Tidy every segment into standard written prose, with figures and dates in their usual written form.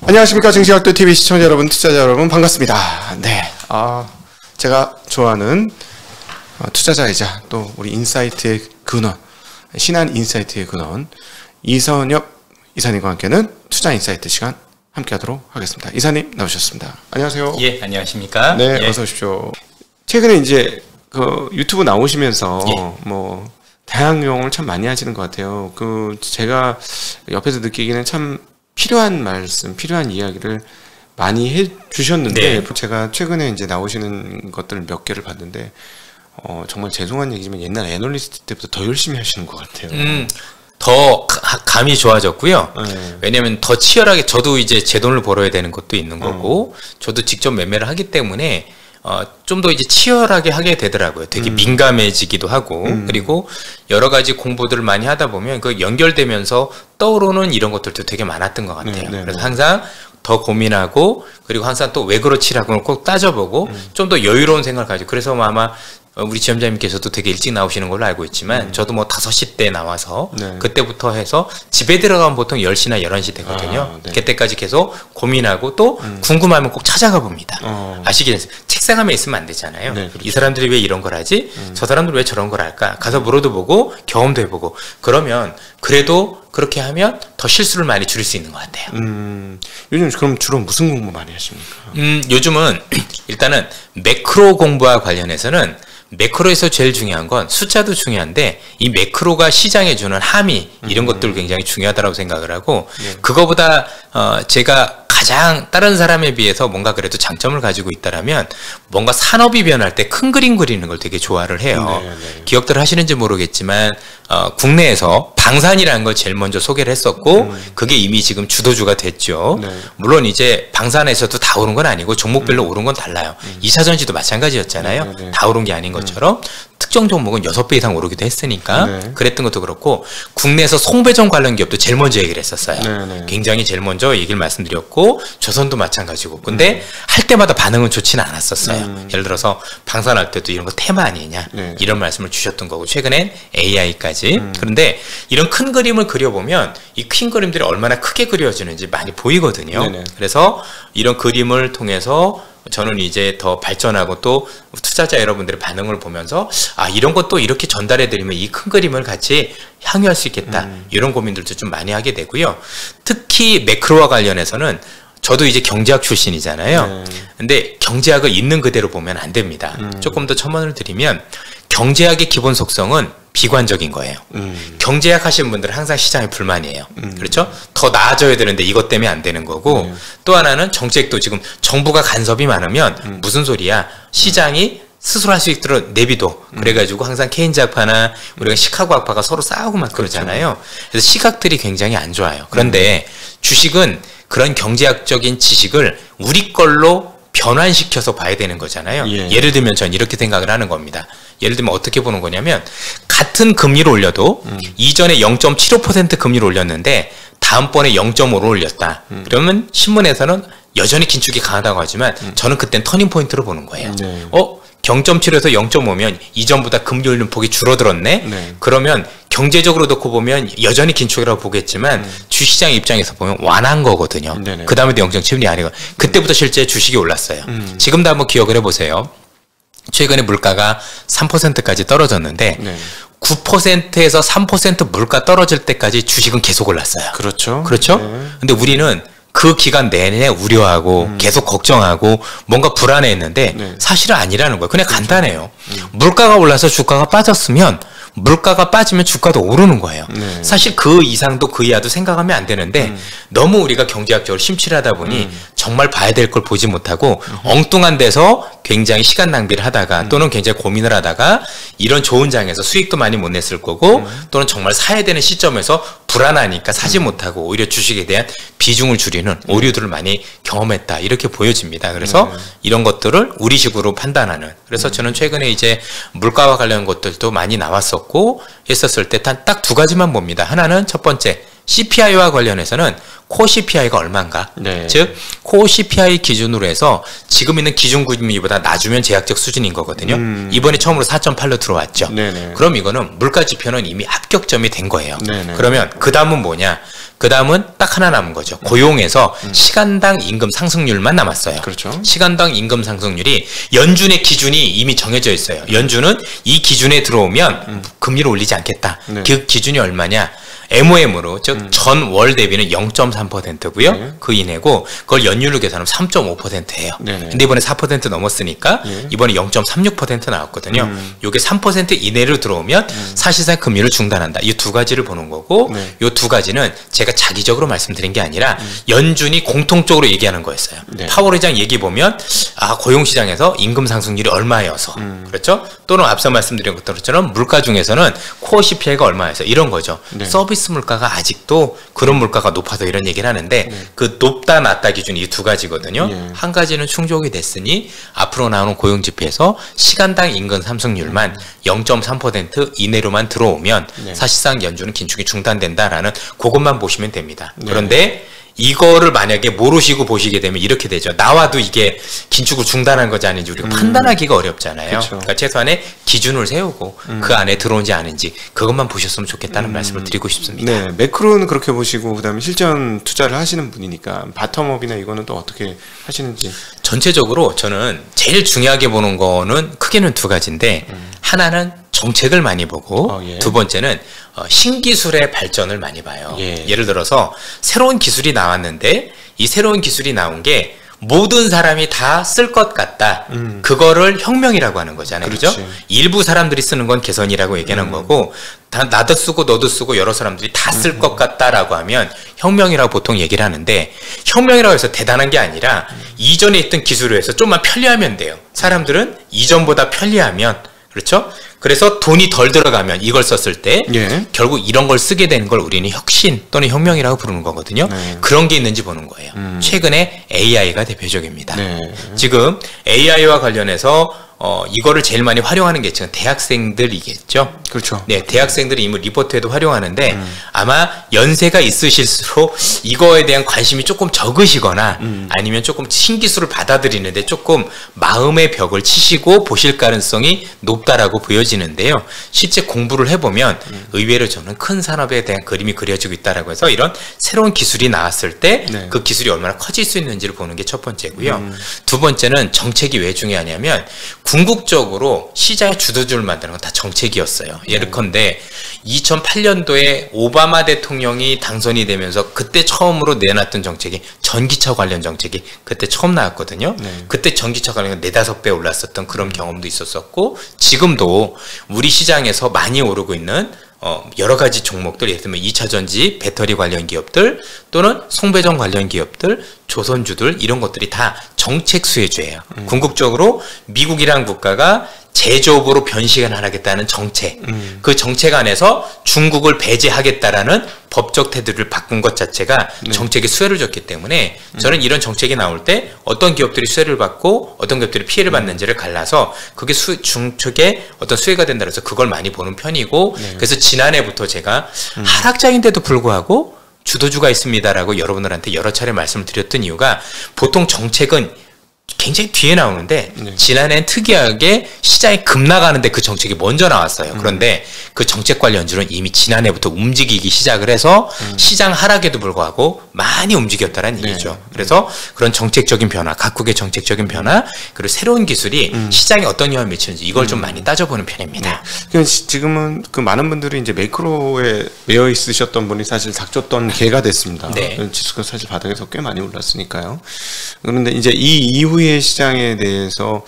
안녕하십니까. 증시학도TV 시청자 여러분, 투자자 여러분, 반갑습니다. 네, 제가 좋아하는 투자자이자 또 우리 인사이트의 근원, 신한인사이트의 근원 이선엽 이사님과 함께는 투자인사이트 시간 함께하도록 하겠습니다. 이사님 나오셨습니다. 안녕하세요. 예, 안녕하십니까. 네, 예. 어서 오십시오. 최근에 이제 그 유튜브 나오시면서 뭐 다양한 용어를 참 많이 하시는 것 같아요. 제가 옆에서 느끼기는 참 필요한 말씀, 필요한 이야기를 많이 해주셨는데, 제가 최근에 이제 나오시는 것들을 몇 개를 봤는데, 정말 죄송한 얘기지만 옛날 애널리스트 때보다 더 열심히 하시는 것 같아요. 더 감이 좋아졌고요. 네. 왜냐면 더 치열하게, 저도 이제 제 돈을 벌어야 되는 것도 있는 거고, 저도 직접 매매를 하기 때문에, 좀 더 이제 치열하게 하게 되더라고요. 되게 민감해지기도 하고, 그리고 여러 가지 공부들을 많이 하다 보면 그 연결되면서 떠오르는 이런 것들도 되게 많았던 것 같아요. 그래서 항상 더 고민하고, 그리고 항상 또 왜 그렇지라고 꼭 따져보고, 좀 더 여유로운 생각을 가지고, 그래서 아마 우리 지점장님께서도 되게 일찍 나오시는 걸로 알고 있지만, 저도 뭐 5시 때 나와서, 그때부터 해서 집에 들어가면 보통 10시나 11시 되거든요. 그때까지 계속 고민하고 또 궁금하면 꼭 찾아가 봅니다. 아시겠어요? 책상함에 있으면 안 되잖아요. 네, 그렇죠. 이 사람들이 왜 이런 걸 하지? 저 사람들 왜 저런 걸 할까? 가서 물어도 보고 경험도 해보고, 그러면 그래도 그렇게 하면 더 실수를 많이 줄일 수 있는 것 같아요. 요즘 그럼 주로 무슨 공부 많이 하십니까? 요즘은 일단은 매크로 공부와 관련해서는, 매크로에서 제일 중요한 건 숫자도 중요한데, 이 매크로가 시장에 주는 함의, 이런 것들 굉장히 중요하다고 생각을 하고, 그거보다 제가 가장 다른 사람에 비해서 뭔가 그래도 장점을 가지고 있다라면, 뭔가 산업이 변할 때 큰 그림 그리는 걸 되게 좋아를 해요. 기억들 하시는지 모르겠지만 국내에서 방산이라는 걸 제일 먼저 소개를 했었고, 그게 이미 지금 주도주가 됐죠. 물론 이제 방산에서도 다 오른 건 아니고 종목별로 오른 건 달라요. 2차 전지도 마찬가지였잖아요. 다 오른 게 아닌 것처럼 특정 종목은 6배 이상 오르기도 했으니까 그랬던 것도 그렇고, 국내에서 송배전 관련 기업도 제일 먼저 얘기를 했었어요. 굉장히 제일 먼저 얘기를 말씀드렸고, 조선도 마찬가지고. 근데 할 때마다 반응은 좋지는 않았었어요. 예를 들어서 방산할 때도 이런 거 테마 아니냐, 이런 말씀을 주셨던 거고, 최근엔 AI까지. 그런데 이런 큰 그림을 그려보면 이 큰 그림들이 얼마나 크게 그려지는지 많이 보이거든요. 그래서 이런 그림을 통해서 저는 이제 더 발전하고, 또 투자자 여러분들의 반응을 보면서 이런 것도 이렇게 전달해 드리면 이 큰 그림을 같이 향유할 수 있겠다, 이런 고민들도 좀 많이 하게 되고요. 특히 매크로와 관련해서는 저도 이제 경제학 출신이잖아요. 근데 경제학을 있는 그대로 보면 안 됩니다. 조금 더 첨언을 드리면, 경제학의 기본 속성은 비관적인 거예요. 경제학 하시는 분들은 항상 시장에 불만이에요. 그렇죠? 더 나아져야 되는데 이것 때문에 안 되는 거고, 또 하나는 정책도 지금 정부가 간섭이 많으면 무슨 소리야, 시장이 스스로 할 수 있도록 내비도. 그래가지고 항상 케인즈 학파나 우리가 시카고 학파가 서로 싸우고 막 그러잖아요. 그래서 시각들이 굉장히 안 좋아요. 그런데 주식은 그런 경제학적인 지식을 우리 걸로 변환시켜서 봐야 되는 거잖아요. 예를 들면 전 이렇게 생각을 하는 겁니다. 예를 들면 어떻게 보는 거냐면, 같은 금리를 올려도 이전에 0.75% 금리를 올렸는데 다음번에 0.5를 올렸다. 그러면 신문에서는 여전히 긴축이 강하다고 하지만 저는 그땐 터닝포인트로 보는 거예요. 0.7에서 0.5면 이전보다 금리 올리는 폭이 줄어들었네. 그러면 경제적으로 놓고 보면 여전히 긴축이라고 보겠지만 주시장 입장에서 보면 완화한 거거든요. 그 다음에도 0.7이 아니고, 그때부터 실제 주식이 올랐어요. 지금도 한번 기억을 해보세요. 최근에 물가가 3%까지 떨어졌는데 9%에서 3% 물가 떨어질 때까지 주식은 계속 올랐어요. 그렇죠. 근데 우리는 그 기간 내내 우려하고 계속 걱정하고 뭔가 불안해했는데 사실은 아니라는 거예요. 그냥 간단해요. 물가가 올라서 주가가 빠졌으면, 물가가 빠지면 주가도 오르는 거예요. 사실 그 이상도 그 이하도 생각하면 안 되는데, 너무 우리가 경제학적으로 심취하다 보니 정말 봐야 될 걸 보지 못하고 엉뚱한 데서 굉장히 시간 낭비를 하다가, 또는 굉장히 고민을 하다가 이런 좋은 장에서 수익도 많이 못 냈을 거고, 또는 정말 사야 되는 시점에서 불안하니까 사지 못하고 오히려 주식에 대한 비중을 줄이는 오류들을 많이 경험했다, 이렇게 보여집니다. 그래서 이런 것들을 우리식으로 판단하는, 그래서 저는 최근에 이제 물가와 관련 것들도 많이 나왔었고 했었을 때 딱 2가지만 봅니다. 하나는 첫 번째 CPI와 관련해서는 코 CPI가 얼마인가? 네. 즉, 코 CPI 기준으로 해서 지금 있는 기준금리보다 낮으면 제약적 수준인 거거든요. 이번에 처음으로 4.8로 들어왔죠. 네네. 그럼 이거는 물가 지표는 이미 합격점이 된 거예요. 네네. 그러면 그 다음은 뭐냐? 그 다음은 딱 하나 남은 거죠. 고용에서 시간당 임금 상승률만 남았어요. 그렇죠. 시간당 임금 상승률이 연준의 기준이 이미 정해져 있어요. 연준은 이 기준에 들어오면 금리를 올리지 않겠다. 네. 그 기준이 얼마냐? MOM으로 즉 전월 대비는 0.3%고요. 네. 그 이내고 그걸 연율로 계산하면 3.5%예요. 네네. 근데 이번에 4% 넘었으니까 네. 이번에 0.36% 나왔거든요. 요게 3% 이내로 들어오면 사실상 금리를 중단한다. 이 두 가지를 보는 거고 네. 이 두 가지는 제가 자기적으로 말씀드린 게 아니라 연준이 공통적으로 얘기하는 거였어요. 네. 파월 의장 얘기 보면 고용시장에서 임금 상승률이 얼마여서 그렇죠? 또는 앞서 말씀드린 것처럼 물가 중에서는 코어 CPI가 얼마여서 이런 거죠. 네. 서비스 물가가 아직도 그런 물가가 높아서 이런 얘기를 하는데 그 높다 낮다 기준이 이 두 가지거든요. 예. 한 가지는 충족이 됐으니 앞으로 나오는 고용 지표에서 시간당 임금 상승률만 0.3% 이내로만 들어오면 네. 사실상 연준은 긴축이 중단된다라는 그것만 보시면 됩니다. 네. 그런데 이거를 만약에 모르시고 보시게 되면 이렇게 되죠. 나와도 이게 긴축을 중단한 거지 아닌지 우리가 판단하기가 어렵잖아요. 그렇죠. 그러니까 최소한의 기준을 세우고 그 안에 들어온지 아닌지 그것만 보셨으면 좋겠다는 말씀을 드리고 싶습니다. 네, 매크로는 그렇게 보시고 그다음에 실전 투자를 하시는 분이니까 바텀업이나 이거는 또 어떻게 하시는지. 전체적으로 저는 제일 중요하게 보는 거는 크게는 두 가지인데 하나는 정책을 많이 보고 예. 두 번째는 신기술의 발전을 많이 봐요. 예. 예를 들어서 새로운 기술이 나왔는데 이 새로운 기술이 나온 게 모든 사람이 다 쓸 것 같다. 그거를 혁명이라고 하는 거잖아요. 그죠? 그렇지. 일부 사람들이 쓰는 건 개선이라고 얘기하는 거고 다 나도 쓰고 너도 쓰고 여러 사람들이 다 쓸 것 같다라고 하면 혁명이라고 보통 얘기를 하는데 혁명이라고 해서 대단한 게 아니라 이전에 있던 기술을 해서 좀만 편리하면 돼요. 사람들은 이전보다 편리하면 그렇죠? 그래서 돈이 덜 들어가면 이걸 썼을 때 예. 결국 이런 걸 쓰게 되는 걸 우리는 혁신 또는 혁명이라고 부르는 거거든요. 네. 그런 게 있는지 보는 거예요. 최근에 AI가 대표적입니다. 네. 지금 AI와 관련해서 이거를 제일 많이 활용하는 게 지금 대학생들이겠죠. 그렇죠. 네, 대학생들이 이미 리포트에도 활용하는데 아마 연세가 있으실수록 이거에 대한 관심이 조금 적으시거나 아니면 조금 신기술을 받아들이는데 조금 마음의 벽을 치시고 보실 가능성이 높다라고 보여지는데요. 실제 공부를 해보면 의외로 저는 큰 산업에 대한 그림이 그려지고 있다라고 해서 이런 새로운 기술이 나왔을 때 네. 그 기술이 얼마나 커질 수 있는지를 보는 게 첫 번째고요. 두 번째는 정책이 왜 중요하냐면 궁극적으로 시장의 주도주를 만드는 건 다 정책이었어요. 예컨대 2008년도에 오바마 대통령이 당선이 되면서 그때 처음으로 내놨던 정책이 전기차 관련 정책이 그때 처음 나왔거든요. 네. 그때 전기차 관련 4-5배 올랐었던 그런 경험도 있었었고 지금도 우리 시장에서 많이 오르고 있는 여러 가지 종목들, 예를 들면 2차 전지, 배터리 관련 기업들 또는 송배전 관련 기업들, 조선주들 이런 것들이 다 정책 수혜주예요. 궁극적으로 미국이라는 국가가 제조업으로 변신을 하겠다는 정책, 그 정책 안에서 중국을 배제하겠다라는 법적 태도를 바꾼 것 자체가 정책에 수혜를 줬기 때문에 저는 이런 정책이 나올 때 어떤 기업들이 수혜를 받고 어떤 기업들이 피해를 받는지를 갈라서 그게 중축에 어떤 수혜가 된다 해서 그걸 많이 보는 편이고 그래서 지난해부터 제가 하락장인데도 불구하고 주도주가 있습니다라고 여러분들한테 여러 차례 말씀을 드렸던 이유가 보통 정책은 굉장히 뒤에 나오는데 지난해는 특이하게 시장이 급락하는데 그 정책이 먼저 나왔어요. 그런데 그 정책 관련주는 이미 지난해부터 움직이기 시작을 해서 시장 하락에도 불구하고 많이 움직였다는 얘기죠. 그래서 그런 정책적인 변화, 각국의 정책적인 변화 그리고 새로운 기술이 시장에 어떤 영향을 미치는지 이걸 좀 많이 따져보는 편입니다. 그러니까 지금은 그 많은 분들이 이제 매크로에 매여 있으셨던 분이 사실 닥쳤던 개가 됐습니다. 네. 지수가 사실 바닥에서 꽤 많이 올랐으니까요. 그런데 이제 이 이후의 시장에 대해서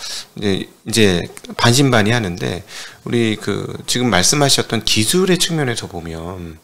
이제 반신반의하는데 우리 그 지금 말씀하셨던 기술의 측면에서 보면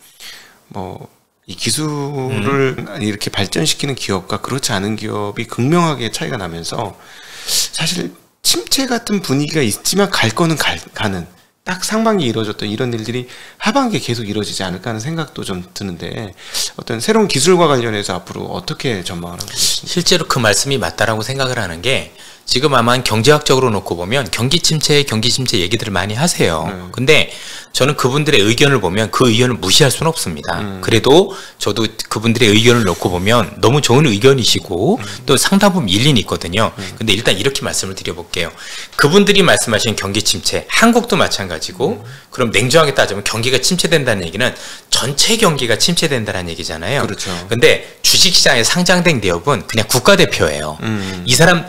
뭐 이 기술을 이렇게 발전시키는 기업과 그렇지 않은 기업이 극명하게 차이가 나면서 사실 침체 같은 분위기가 있지만 갈 거는 가는 딱 상반기에 이루어졌던 이런 일들이 하반기에 계속 이루어지지 않을까 하는 생각도 좀 드는데 어떤 새로운 기술과 관련해서 앞으로 어떻게 전망을 하고 계십니까? 실제로 그 말씀이 맞다라고 생각을 하는 게 지금 아마 경제학적으로 놓고 보면 경기 침체 얘기들을 많이 하세요. 근데 저는 그분들의 의견을 보면 그 의견을 무시할 수는 없습니다. 그래도 저도 그분들의 의견을 놓고 보면 너무 좋은 의견이시고 또 상당 부분 일리는 있거든요. 근데 일단 이렇게 말씀을 드려볼게요. 그분들이 말씀하신 경기 침체, 한국도 마찬가지고 그럼 냉정하게 따지면 경기가 침체된다는 얘기는 전체 경기가 침체된다는 얘기잖아요. 그렇죠. 근데 주식시장에 상장된 기업은 그냥 국가대표예요. 이 사람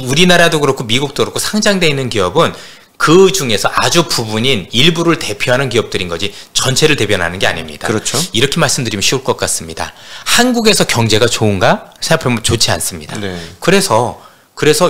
우리나라도 그렇고 미국도 그렇고 상장되어 있는 기업은 그 중에서 아주 부분인 일부를 대표하는 기업들인 거지 전체를 대변하는 게 아닙니다. 그렇죠. 이렇게 말씀드리면 쉬울 것 같습니다. 한국에서 경제가 좋은가? 생각해보면 좋지 않습니다. 네. 그래서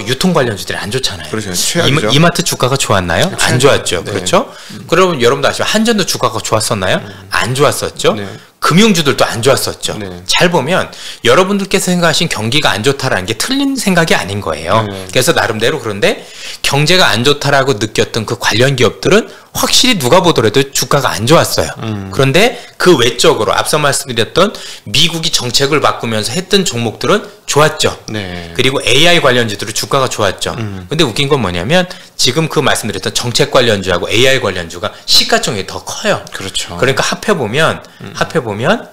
유통 관련주들이 안 좋잖아요. 그렇죠. 최악이죠. 이마트 주가가 좋았나요? 안 좋았죠. 네. 그렇죠? 그러면 여러분도 아시면 한전도 주가가 좋았었나요? 안 좋았었죠. 네. 금융주들도 안 좋았었죠. 네. 잘 보면 여러분들께서 생각하신 경기가 안 좋다라는 게 틀린 생각이 아닌 거예요. 네. 그래서 나름대로 그런데 경제가 안 좋다라고 느꼈던 그 관련 기업들은 확실히 누가 보더라도 주가가 안 좋았어요. 그런데 그 외적으로 앞서 말씀드렸던 미국이 정책을 바꾸면서 했던 종목들은 좋았죠. 네. 그리고 AI 관련주들은 주가가 좋았죠. 근데 웃긴 건 뭐냐면 지금 그 말씀드렸던 정책 관련주하고 AI 관련주가 시가총액이 더 커요. 그렇죠. 그러니까 합해보면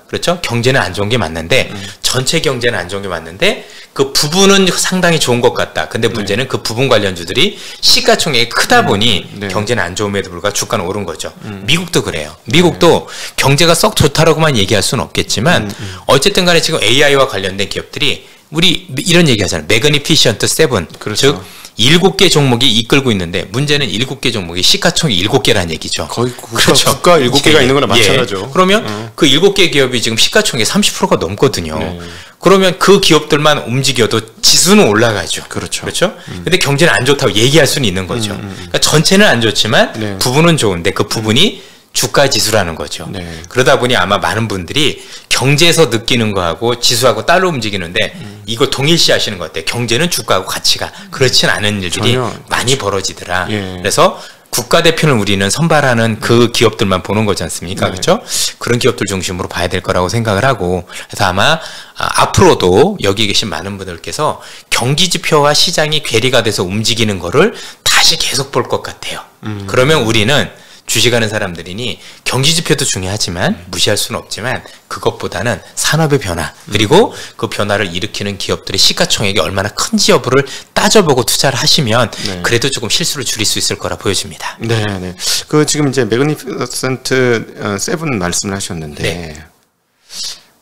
그렇죠. 경제는 안 좋은 게 맞는데 전체 경제는 안 좋은 게 맞는데 그 부분은 상당히 좋은 것 같다. 근데 문제는 그 부분 관련주들이 시가총액이 크다 보니 네. 경제는 안 좋음에도 불구하고 주가는 오른 거죠. 미국도 그래요. 미국도 경제가 썩 좋다라고만 얘기할 수는 없겠지만 어쨌든 간에 지금 AI와 관련된 기업들이 우리 이런 얘기 하잖아요. 매그니피션트 7. 그렇죠. 즉 7개 종목이 이끌고 있는데 문제는 7개 종목이 시가총액이 7개라는 얘기죠. 거의 국가 7개가 있는 거나 마찬가지죠. 그러면 그 7개 기업이 지금 시가총액 30%가 넘거든요. 네. 그러면 그 기업들만 움직여도 지수는 올라가죠. 그렇죠. 근데 경제는 안 좋다고 얘기할 수는 있는 거죠. 그러니까 전체는 안 좋지만 네. 부분은 좋은데 그 부분이 주가 지수라는 거죠. 네. 그러다 보니 아마 많은 분들이 경제에서 느끼는 거하고 지수하고 따로 움직이는데 이걸 동일시 하시는 것 같아요. 경제는 주가하고 가치가 그렇진 않은 일들이 전혀 많이 벌어지더라. 예. 그래서 국가대표는 우리는 선발하는 그 기업들만 보는 거지 않습니까? 네. 그렇죠? 그런 기업들 중심으로 봐야 될 거라고 생각을 하고 그래서 아마 앞으로도 여기 계신 많은 분들께서 경기 지표와 시장이 괴리가 돼서 움직이는 거를 다시 계속 볼 것 같아요. 그러면 우리는 주식하는 사람들이니 경기지표도 중요하지만 무시할 수는 없지만 그것보다는 산업의 변화 그리고 그 변화를 일으키는 기업들의 시가총액이 얼마나 큰지 여부를 따져보고 투자를 하시면 네. 그래도 조금 실수를 줄일 수 있을 거라 보여집니다. 네, 네. 그 지금 이제 매그니피센트 7 말씀을 하셨는데 네.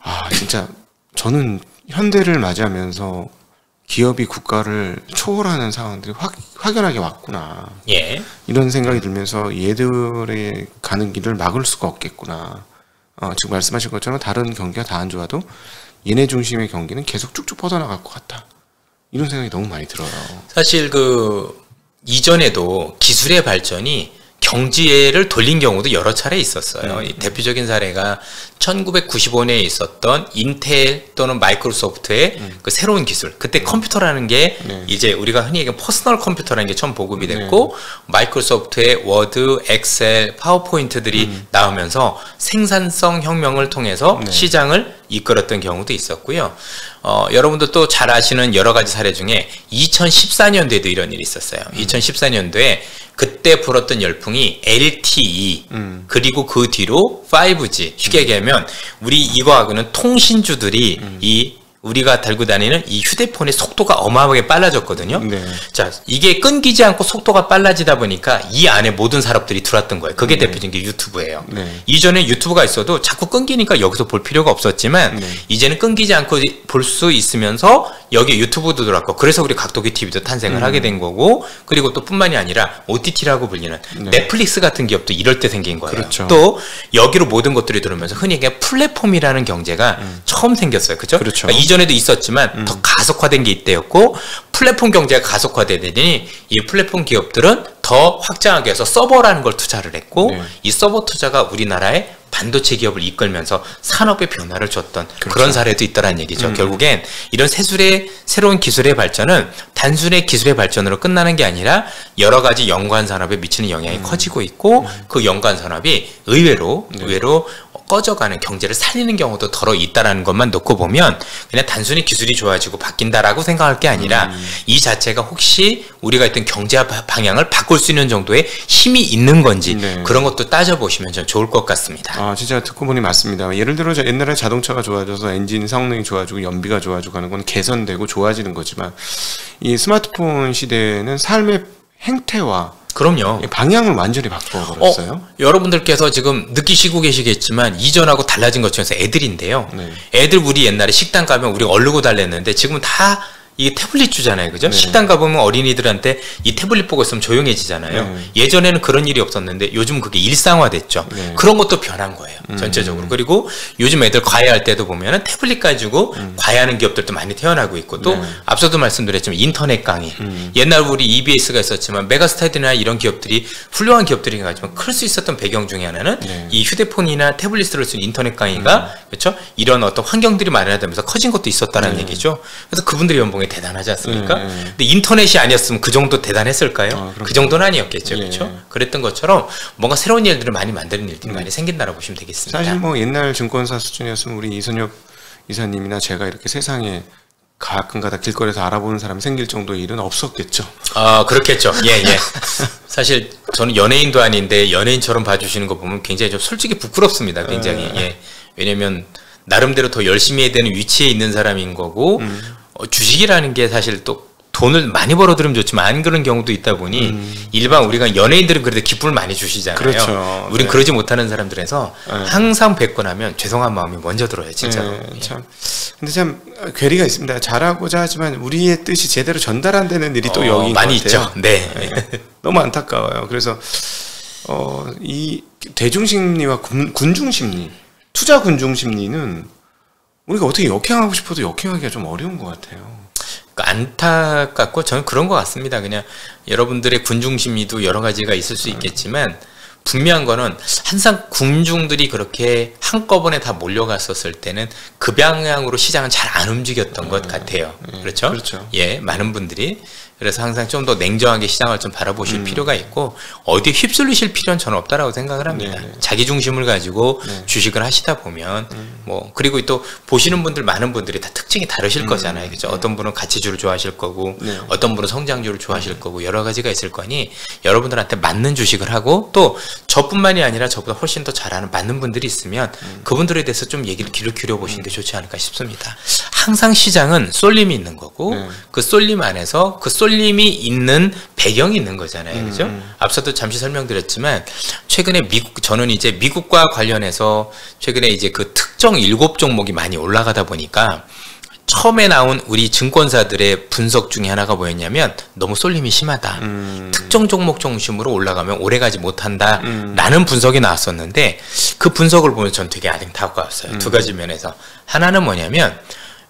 아, 진짜 저는 현대를 맞이하면서 기업이 국가를 초월하는 상황들이 확연하게 왔구나. 예. 이런 생각이 들면서 얘들의 가는 길을 막을 수가 없겠구나. 지금 말씀하신 것처럼 다른 경기가 다 안 좋아도 얘네 중심의 경기는 계속 쭉쭉 뻗어나갈 것 같다. 이런 생각이 너무 많이 들어요. 사실 그 이전에도 기술의 발전이 경제를 돌린 경우도 여러 차례 있었어요. 대표적인 사례가 1995년에 있었던 인텔 또는 마이크로소프트의 그 새로운 기술. 그때 컴퓨터라는 게 이제 우리가 흔히 얘기하는 퍼스널 컴퓨터라는 게 처음 보급이 됐고 마이크로소프트의 워드, 엑셀, 파워포인트들이 나오면서 생산성 혁명을 통해서 시장을 이끌었던 경우도 있었고요. 여러분도 또 잘 아시는 여러 가지 사례 중에 2014년도에도 이런 일이 있었어요. 2014년도에 그때 불었던 열풍이 LTE 그리고 그 뒤로 5G 쉽게 얘기하면 우리 이거하고는 통신주들이 이 우리가 달고 다니는 이 휴대폰의 속도가 어마어마하게 빨라졌거든요. 네. 자, 이게 끊기지 않고 속도가 빨라지다 보니까 이 안에 모든 사람들이 들어왔던 거예요. 그게 대표적인 게 유튜브예요. 네. 이전에 유튜브가 있어도 자꾸 끊기니까 여기서 볼 필요가 없었지만 이제는 끊기지 않고 볼 수 있으면서 여기 유튜브도 들어왔고 그래서 우리 각도기 TV도 탄생을 하게 된 거고 그리고 또 뿐만이 아니라 OTT라고 불리는 넷플릭스 같은 기업도 이럴 때 생긴 거예요. 그렇죠. 또 여기로 모든 것들이 들어오면서 흔히 얘기하는 플랫폼이라는 경제가 처음 생겼어요. 그렇죠? 그렇죠. 그러니까 이전에도 있었지만 더 가속화된 게 이때였고 플랫폼 경제가 가속화되더니 이 플랫폼 기업들은 더 확장하기 위해서 서버라는 걸 투자를 했고 이 서버 투자가 우리나라의 반도체 기업을 이끌면서 산업의 변화를 줬던 그런 사례도 있다는 얘기죠. 결국엔 이런 새로운 기술의 발전은 단순히 기술의 발전으로 끝나는 게 아니라 여러 가지 연관 산업에 미치는 영향이 커지고 있고 그 연관 산업이 의외로 꺼져가는 경제를 살리는 경우도 더러 있다라는 것만 놓고 보면 그냥 단순히 기술이 좋아지고 바뀐다라고 생각할 게 아니라 이 자체가 혹시 우리가 있던 경제 방향을 바꿀 수 있는 정도의 힘이 있는 건지 네. 그런 것도 따져보시면 좀 좋을 것 같습니다. 아, 진짜 듣고 보니 맞습니다. 예를 들어 옛날에 자동차가 좋아져서 엔진 성능이 좋아지고 연비가 좋아지고 하는 건 개선되고 좋아지는 거지만 이 스마트폰 시대에는 삶의 행태와 그럼요. 방향을 완전히 바꿔버렸어요. 여러분들께서 지금 느끼시고 계시겠지만 이전하고 달라진 것 중에서 애들인데요. 네. 애들 우리 옛날에 식당 가면 우리가 얼르고 달랬는데 지금은 다 이 태블릿 주잖아요. 그죠? 네. 식당 가보면 어린이들한테 이 태블릿 보고 있으면 조용해지잖아요. 네. 예전에는 그런 일이 없었는데 요즘 그게 일상화됐죠. 네. 그런 것도 변한 거예요. 전체적으로. 그리고 요즘 애들 과외할 때도 보면은 태블릿 가지고 과외하는 기업들도 많이 태어나고 있고 또 네. 앞서도 말씀드렸지만 인터넷 강의. 옛날 우리 EBS가 있었지만 메가스타디나 이런 기업들이 훌륭한 기업들이긴 하지만 클 수 있었던 배경 중에 하나는 네. 이 휴대폰이나 태블릿을 쓴 인터넷 강의가 그렇죠? 이런 어떤 환경들이 마련되면서 커진 것도 있었다는 얘기죠. 그래서 그분들의 연봉이 대단하지 않습니까? 근데 인터넷이 아니었으면 그 정도 대단했을까요? 그 정도는 아니었겠죠. 그렇죠? 그랬던 것처럼 뭔가 새로운 일들을 많이 만드는 일들이 많이 생긴다고 보시면 되겠습니다. 사실 뭐 옛날 증권사 수준이었으면 우리 이선엽 이사님이나 제가 이렇게 세상에 가끔가다 길거리에서 알아보는 사람이 생길 정도의 일은 없었겠죠. 아, 그렇겠죠. 예, 예. 사실 저는 연예인도 아닌데 연예인처럼 봐주시는 거 보면 굉장히 좀 솔직히 부끄럽습니다. 굉장히. 예. 왜냐면 나름대로 더 열심히 해야 되는 위치에 있는 사람인 거고 주식이라는 게 사실 또 돈을 많이 벌어들으면 좋지만 안 그런 경우도 있다 보니 일반 우리가 연예인들은 그래도 기쁨을 많이 주시잖아요. 그렇죠. 우린 네. 그러지 못하는 사람들에서 항상 뵙고 나면 죄송한 마음이 먼저 들어요. 진짜로. 네, 참. 근데 참 괴리가 있습니다. 잘하고자 하지만 우리의 뜻이 제대로 전달 안 되는 일이 또 여기인 많이 것 같아요. 있죠. 네. 너무 안타까워요. 그래서 이 대중심리와 군중심리, 투자 군중심리는 우리가 어떻게 역행하고 싶어도 역행하기가 좀 어려운 것 같아요. 안타깝고 저는 그런 것 같습니다. 그냥 여러분들의 군중심리도 여러 가지가 있을 수 있겠지만 분명한 거는 항상 군중들이 그렇게 한꺼번에 다 몰려갔었을 때는 그 방향으로 시장은 잘 안 움직였던 것 같아요. 그렇죠? 그렇죠. 예, 많은 분들이. 그래서 항상 좀 더 냉정하게 시장을 좀 바라보실 필요가 있고 어디에 휩쓸리실 필요는 저는 없다라고 생각을 합니다. 네네. 자기 중심을 가지고 주식을 하시다 보면 뭐 그리고 또 보시는 분들 많은 분들이 다 특징이 다르실 거잖아요. 그죠? 어떤 분은 가치주를 좋아하실 거고 네. 어떤 분은 성장주를 좋아하실 거고 여러 가지가 있을 거니 여러분들한테 맞는 주식을 하고 또 저뿐만이 아니라 저보다 훨씬 더 잘하는 맞는 분들이 있으면 그분들에 대해서 좀 얘기를 귀를 기울여 보시는 게 좋지 않을까 싶습니다. 항상 시장은 쏠림이 있는 거고 그 쏠림 안에서 그 쏠림이 있는 배경이 있는 거잖아요. 그죠? 앞서도 잠시 설명드렸지만 최근에 저는 이제 미국과 관련해서 최근에 이제 그 특정 7종목이 많이 올라가다 보니까 처음에 나온 우리 증권사들의 분석 중에 하나가 뭐였냐면 너무 쏠림이 심하다. 특정 종목 중심으로 올라가면 오래가지 못한다. 라는 분석이 나왔었는데 그 분석을 보면 전 되게 안타까웠어요. 두 가지 면에서. 하나는 뭐냐면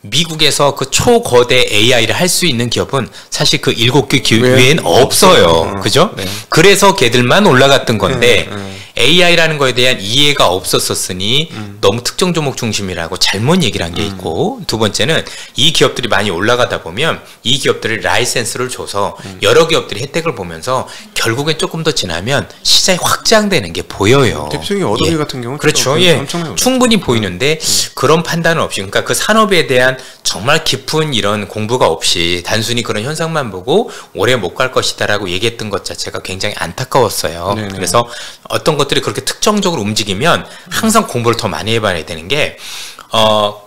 미국에서 그 초거대 AI를 할 수 있는 기업은 사실 그 7개 외엔 없어요. 그죠? 네. 그래서 걔들만 올라갔던 건데 AI라는 거에 대한 이해가 없었었으니 너무 특정 종목 중심이라고 잘못 얘기를 한 게 있고 두 번째는 이 기업들이 많이 올라가다 보면 이 기업들이 라이센스를 줘서 여러 기업들이 혜택을 보면서 결국엔 조금 더 지나면 시장이 확장되는 게 보여요. 대표적인 어도비 같은 경우는 그렇죠. 예. 충분히 보이는데 그런 판단은 없이 그러니까 그 산업에 대한 정말 깊은 이런 공부가 없이 단순히 그런 현상만 보고 오래 못 갈 것이다라고 얘기했던 것 자체가 굉장히 안타까웠어요. 네네. 그래서 어떤 것들이 그렇게 특정적으로 움직이면 항상 공부를 더 많이 해봐야 되는 게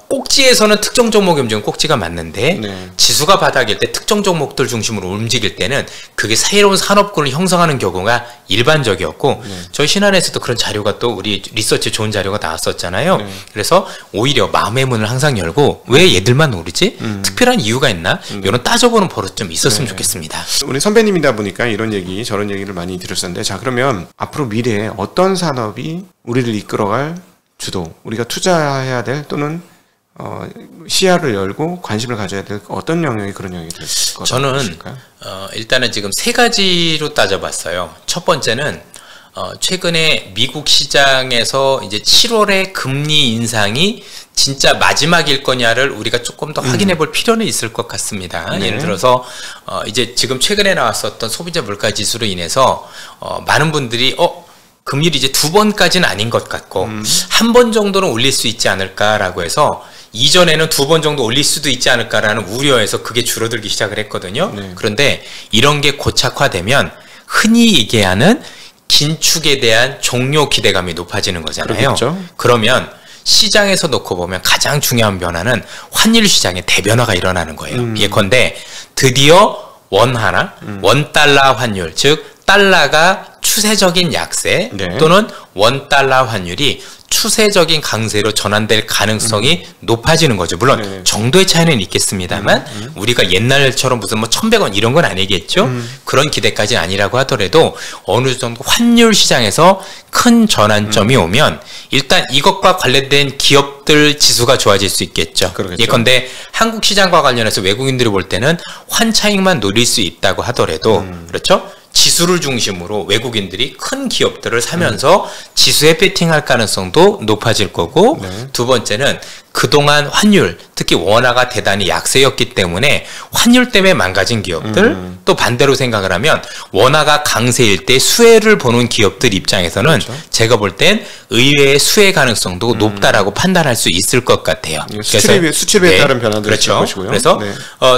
꼭지에서는 특정 종목이 움직이면 꼭지가 맞는데 네. 지수가 바닥일 때 특정 종목들 중심으로 움직일 때는 그게 새로운 산업군을 형성하는 경우가 일반적이었고 저희 신한에서도 그런 자료가 또 우리 리서치에 좋은 자료가 나왔었잖아요. 그래서 오히려 마음의 문을 항상 열고 왜 얘들만 오르지? 특별한 이유가 있나? 이런 따져보는 버릇 좀 있었으면 좋겠습니다. 우리 선배님이다 보니까 이런 얘기 저런 얘기를 많이 들었었는데 자 그러면 앞으로 미래에 어떤 산업이 우리를 이끌어갈 주도 우리가 투자해야 될 또는 시야를 열고 관심을 가져야 될 어떤 영역이 그런 영역이 될 거라고 저는 보실까요? 일단은 지금 세 가지로 따져봤어요. 첫 번째는 최근에 미국 시장에서 이제 7월에 금리 인상이 진짜 마지막일 거냐를 우리가 조금 더 확인해 볼 필요는 있을 것 같습니다. 네. 예를 들어서 이제 지금 최근에 나왔었던 소비자 물가 지수로 인해서 많은 분들이 금리를 이제 2번까지는 아닌 것 같고 한 번 정도는 올릴 수 있지 않을까라고 해서 이전에는 2번 정도 올릴 수도 있지 않을까라는 우려에서 그게 줄어들기 시작을 했거든요. 네. 그런데 이런 게 고착화되면 흔히 얘기하는 긴축에 대한 종료 기대감이 높아지는 거잖아요. 그렇겠죠. 그러면 시장에서 놓고 보면 가장 중요한 변화는 환율 시장의 대변화가 일어나는 거예요. 예컨대 드디어 원화나 원달러 환율, 즉 달러가 추세적인 약세 네. 또는 원달러 환율이 추세적인 강세로 전환될 가능성이 높아지는 거죠. 물론 네. 정도의 차이는 있겠습니다만 우리가 옛날처럼 무슨 뭐 1,100원 이런 건 아니겠죠. 그런 기대까지는 아니라고 하더라도 어느 정도 환율 시장에서 큰 전환점이 오면 일단 이것과 관련된 기업들 지수가 좋아질 수 있겠죠. 그러겠죠. 예컨대 한국 시장과 관련해서 외국인들이 볼 때는 환차익만 노릴 수 있다고 하더라도 그렇죠. 지수를 중심으로 외국인들이 큰 기업들을 사면서 지수에 베팅할 가능성도 높아질 거고 네. 두 번째는 그동안 환율, 특히 원화가 대단히 약세였기 때문에 환율 때문에 망가진 기업들 또 반대로 생각을 하면 원화가 강세일 때 수혜를 보는 기업들 입장에서는 그렇죠. 제가 볼 땐 의외의 수혜 가능성도 높다라고 판단할 수 있을 것 같아요. 수출에 따른 변화도 그렇죠. 있을 것이고요. 그래서 네.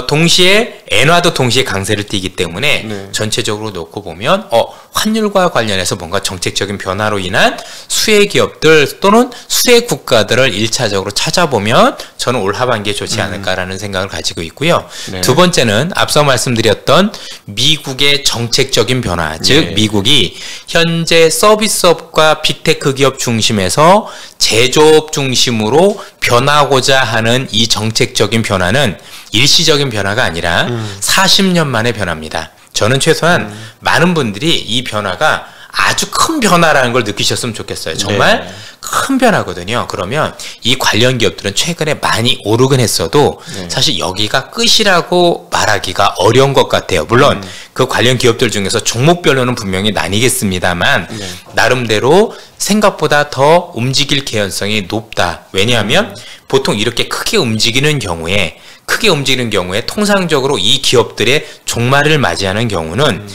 동시에 엔화도 동시에 강세를 띠기 때문에 네. 전체적으로 놓고 보면 환율과 관련해서 뭔가 정책적인 변화로 인한 수혜 기업들 또는 수혜 국가들을 1차적으로 찾아보면 저는 올 하반기에 좋지 않을까라는 생각을 가지고 있고요. 네. 두 번째는 앞서 말씀드렸던 미국의 정책적인 변화, 즉 미국이 현재 서비스업과 빅테크 기업 중심에서 제조업 중심으로 변하고자 하는 이 정책적인 변화는 일시적인 변화가 아니라 40년 만의 변화입니다. 저는 최소한 많은 분들이 이 변화가 아주 큰 변화라는 걸 느끼셨으면 좋겠어요. 정말 네. 큰 변화거든요. 그러면 이 관련 기업들은 최근에 많이 오르긴 했어도 네. 사실 여기가 끝이라고 말하기가 어려운 것 같아요. 물론 그 관련 기업들 중에서 종목별로는 분명히 나뉘겠습니다만 네. 나름대로 생각보다 더 움직일 개연성이 높다. 왜냐하면 보통 이렇게 크게 움직이는 경우에 통상적으로 이 기업들의 종말을 맞이하는 경우는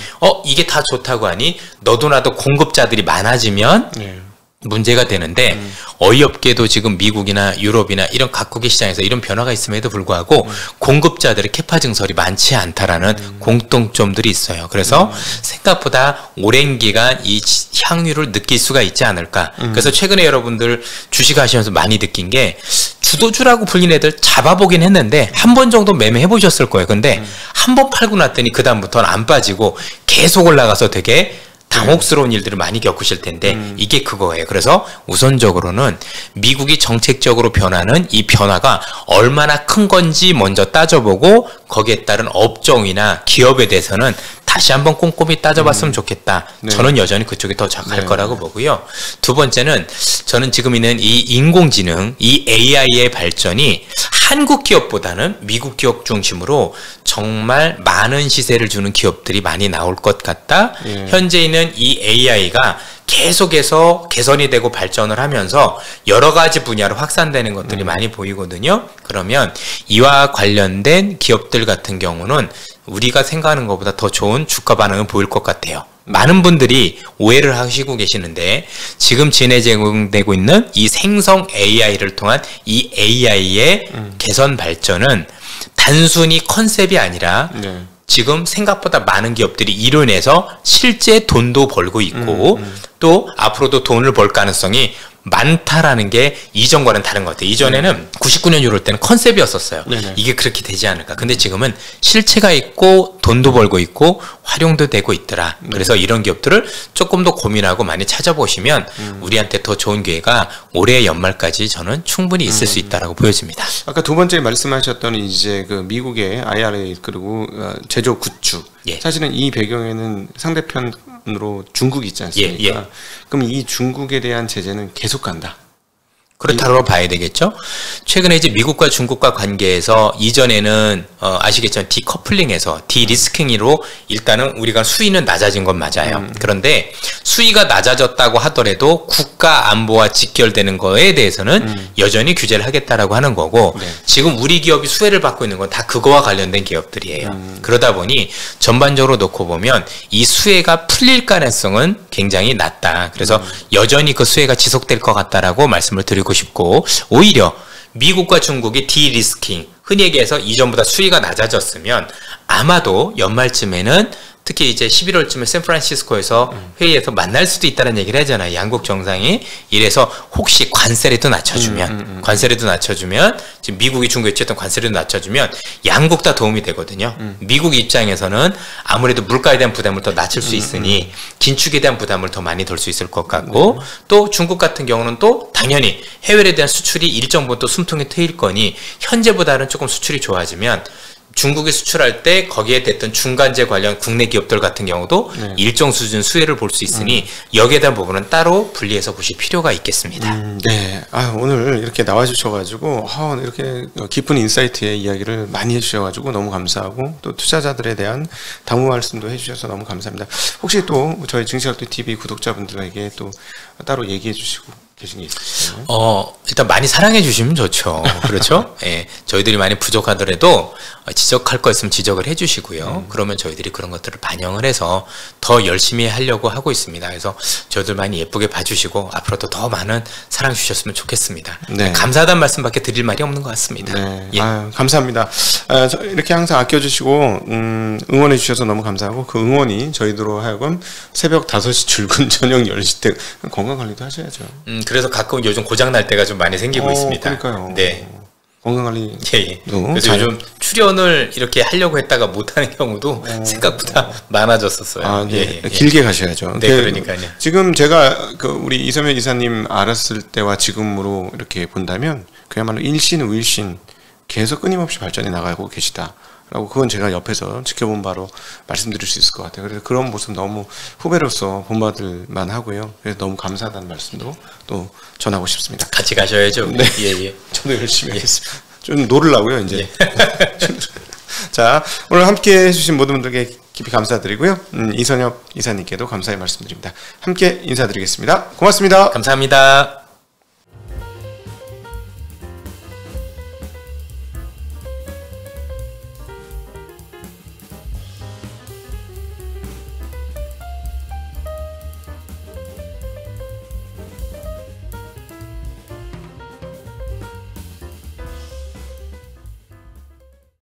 이게 다 좋다고 하니 너도 나도 공급자들이 많아지면 네. 문제가 되는데 어이없게도 지금 미국이나 유럽이나 이런 각국의 시장에서 이런 변화가 있음에도 불구하고 공급자들의 캐파 증설이 많지 않다라는 공통점들이 있어요. 그래서 생각보다 오랜 기간 이 향유를 느낄 수가 있지 않을까. 그래서 최근에 여러분들 주식하시면서 많이 느낀 게 주도주라고 불린 애들 잡아보긴 했는데 한 번 정도 매매해 보셨을 거예요. 근데 한 번 팔고 났더니 그 다음부터는 안 빠지고 계속 올라가서 되게 당혹스러운 일들을 많이 겪으실 텐데 이게 그거예요. 그래서 우선적으로는 미국이 정책적으로 변하는 이 변화가 얼마나 큰 건지 먼저 따져보고 거기에 따른 업종이나 기업에 대해서는 다시 한번 꼼꼼히 따져봤으면 좋겠다. 네. 저는 저는 여전히 그쪽이 더 갈 네. 거라고 보고요. 두 번째는 저는 지금 있는 이 인공지능, 이 AI의 발전이 한국 기업보다는 미국 기업 중심으로 정말 많은 시세를 주는 기업들이 많이 나올 것 같다. 예. 현재 있는 이 AI가 계속해서 개선이 되고 발전을 하면서 여러 가지 분야로 확산되는 것들이 많이 보이거든요. 그러면 이와 관련된 기업들 같은 경우는 우리가 생각하는 것보다 더 좋은 주가 반응을 보일 것 같아요. 많은 분들이 오해를 하시고 계시는데 지금 진행되고 있는 이 생성 AI를 통한 이 AI의 개선 발전은 단순히 컨셉이 아니라 네. 지금 생각보다 많은 기업들이 이로 인해서 실제 돈도 벌고 있고 또 앞으로도 돈을 벌 가능성이 많다라는 게 이전과는 다른 것 같아요. 이전에는 99년 이럴 때는 컨셉이었었어요. 네네. 이게 그렇게 되지 않을까. 근데 지금은 실체가 있고 돈도 벌고 있고 활용도 되고 있더라. 그래서 이런 기업들을 조금 더 고민하고 많이 찾아보시면 우리한테 더 좋은 기회가 올해 연말까지 저는 충분히 있을 수 있다라고 보여집니다. 아까 두 번째 말씀하셨던 이제 그 미국의 IRA 그리고 제조 구축. 예. 사실은 이 배경에는 상대편으로 중국이 있지 않습니까? 예, 예. 그럼 이 중국에 대한 제재는 계속 간다. 그렇다고 봐야 되겠죠. 최근에 이제 미국과 중국과 관계에서 이전에는 아시겠지만 디커플링에서 디리스킹으로 일단은 우리가 수위는 낮아진 건 맞아요. 그런데 수위가 낮아졌다고 하더라도 국가 안보와 직결되는 거에 대해서는 여전히 규제를 하겠다라고 하는 거고 네. 지금 우리 기업이 수혜를 받고 있는 건 다 그거와 관련된 기업들이에요. 그러다 보니 전반적으로 놓고 보면 이 수혜가 풀릴 가능성은 굉장히 낮다. 그래서 여전히 그 수혜가 지속될 것 같다라고 말씀을 드리고 싶고 오히려 미국과 중국이 디리스킹 흔히 얘기해서 이전보다 수위가 낮아졌으면 아마도 연말쯤에는 특히 이제 11월쯤에 샌프란시스코에서 회의에서 만날 수도 있다는 얘기를 하잖아요. 양국 정상이. 이래서 혹시 관세라도 낮춰주면 관세라도 낮춰주면 지금 미국이 중국에 어쨌든 관세라도 낮춰주면 양국 다 도움이 되거든요. 미국 입장에서는 아무래도 물가에 대한 부담을 더 낮출 수 있으니 긴축에 대한 부담을 더 많이 덜 수 있을 것 같고 또 중국 같은 경우는 또 당연히 해외에 대한 수출이 일정 부분 또 숨통이 트일 거니 현재보다는 조금 수출이 좋아지면 중국에 수출할 때 거기에 됐던 중간재 관련 국내 기업들 같은 경우도 일정 수준 수혜를 볼 수 있으니 여기에 대한 부분은 따로 분리해서 보실 필요가 있겠습니다. 네. 오늘 이렇게 나와주셔가지고 이렇게 깊은 인사이트의 이야기를 많이 해주셔가지고 너무 감사하고 또 투자자들에 대한 당부 말씀도 해주셔서 너무 감사합니다. 혹시 또 저희 증시학도 TV 구독자분들에게 또 따로 얘기해 주시고 계신 게 있으실까요? 일단 많이 사랑해 주시면 좋죠. 그렇죠? 예. 저희들이 많이 부족하더라도 지적할 거 있으면 지적을 해 주시고요. 그러면 저희들이 그런 것들을 반영을 해서 더 열심히 하려고 하고 있습니다. 그래서 저희들 많이 예쁘게 봐주시고 앞으로도 더 많은 사랑 주셨으면 좋겠습니다. 네. 감사하다는 말씀밖에 드릴 말이 없는 것 같습니다. 네. 예. 감사합니다. 이렇게 항상 아껴주시고 응원해 주셔서 너무 감사하고 그 응원이 저희들로 하여금 새벽 5시 출근 저녁 10시 때 건강관리도 하셔야죠. 그래서 가끔 요즘 고장 날 때가 좀 많이 생기고 있습니다. 그러니까요. 네. 건강관리. 예. 그래서 요즘 출연을 이렇게 하려고 했다가 못하는 경우도 생각보다 많아졌었어요. 네. 길게 가셔야죠. 네, 그러니까요. 지금 제가 우리 이서면 이사님 알았을 때와 지금으로 이렇게 본다면 그야말로 일신 우일신 계속 끊임없이 발전해 나가고 계시다. 라고 그건 제가 옆에서 지켜본 바로 말씀드릴 수 있을 것 같아요. 그래서 그런 모습 너무 후배로서 본받을 만하고요. 그래서 너무 감사하다는 말씀도 또 전하고 싶습니다. 같이 가셔야죠. 네. 예. 저도 열심히 하겠습니다. 좀 놀으려고요, 이제. 자, 오늘 함께 해주신 모든 분들께 깊이 감사드리고요. 이선엽 이사님께도 감사의 말씀드립니다. 함께 인사드리겠습니다. 고맙습니다. 감사합니다.